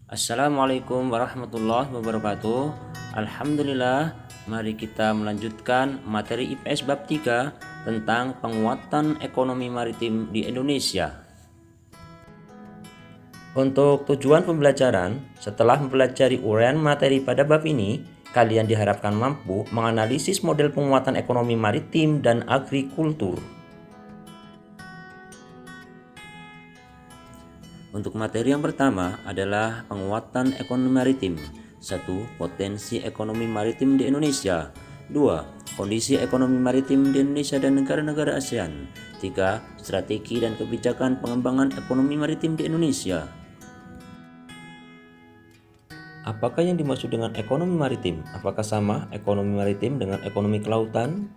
Assalamualaikum warahmatullahi wabarakatuh. Alhamdulillah, mari kita melanjutkan materi IPS bab 3 tentang penguatan ekonomi maritim di Indonesia. Untuk tujuan pembelajaran, setelah mempelajari uraian materi pada bab ini, kalian diharapkan mampu menganalisis model penguatan ekonomi maritim dan agrikultur. Untuk materi yang pertama adalah penguatan ekonomi maritim. 1. Potensi ekonomi maritim di Indonesia. 2. Kondisi ekonomi maritim di Indonesia dan negara-negara ASEAN. 3. Strategi dan kebijakan pengembangan ekonomi maritim di Indonesia. Apakah yang dimaksud dengan ekonomi maritim? Apakah sama ekonomi maritim dengan ekonomi kelautan?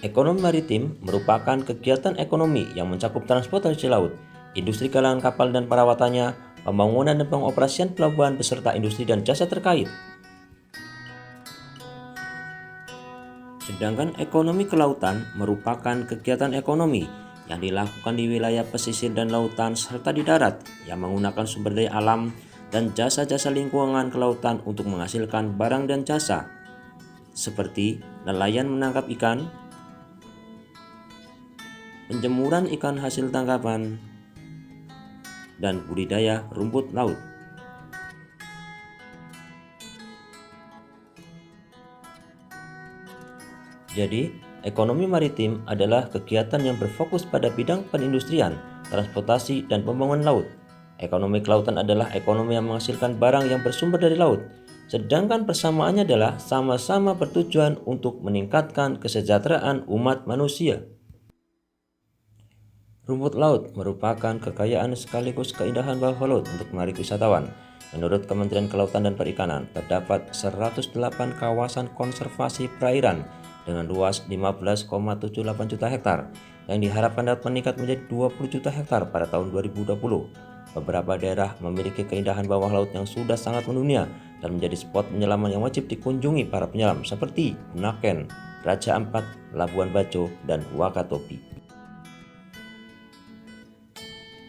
Ekonomi maritim merupakan kegiatan ekonomi yang mencakup transportasi laut, industri kalangan kapal dan perawatannya, pembangunan dan pengoperasian pelabuhan beserta industri dan jasa terkait. Sedangkan ekonomi kelautan merupakan kegiatan ekonomi yang dilakukan di wilayah pesisir dan lautan serta di darat yang menggunakan sumber daya alam dan jasa-jasa lingkungan kelautan untuk menghasilkan barang dan jasa seperti nelayan menangkap ikan, penjemuran ikan hasil tangkapan, dan budidaya rumput laut. Jadi, ekonomi maritim adalah kegiatan yang berfokus pada bidang perindustrian, transportasi, dan pembangunan laut. Ekonomi kelautan adalah ekonomi yang menghasilkan barang yang bersumber dari laut, sedangkan persamaannya adalah sama-sama bertujuan untuk meningkatkan kesejahteraan umat manusia. Rumput laut merupakan kekayaan sekaligus keindahan bawah laut untuk menarik wisatawan. Menurut Kementerian Kelautan dan Perikanan, terdapat 108 kawasan konservasi perairan dengan luas 15,78 juta hektar yang diharapkan dapat meningkat menjadi 20 juta hektar pada tahun 2020. Beberapa daerah memiliki keindahan bawah laut yang sudah sangat mendunia dan menjadi spot penyelaman yang wajib dikunjungi para penyelam seperti Bunaken, Raja Ampat, Labuan Bajo, dan Wakatobi.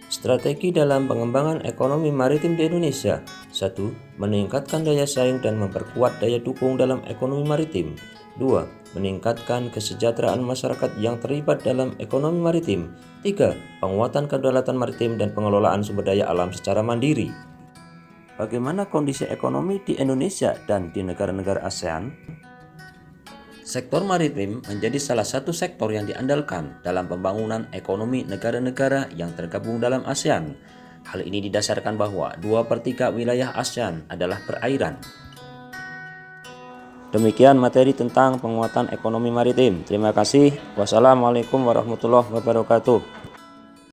Strategi dalam pengembangan ekonomi maritim di Indonesia. 1. Meningkatkan daya saing dan memperkuat daya dukung dalam ekonomi maritim. 2. Meningkatkan kesejahteraan masyarakat yang terlibat dalam ekonomi maritim. 3. Penguatan kedaulatan maritim dan pengelolaan sumber daya alam secara mandiri. Bagaimana kondisi ekonomi di Indonesia dan di negara-negara ASEAN? Sektor maritim menjadi salah satu sektor yang diandalkan dalam pembangunan ekonomi negara-negara yang tergabung dalam ASEAN. Hal ini didasarkan bahwa 2/3 wilayah ASEAN adalah perairan. Demikian materi tentang penguatan ekonomi maritim. Terima kasih. Wassalamualaikum warahmatullahi wabarakatuh.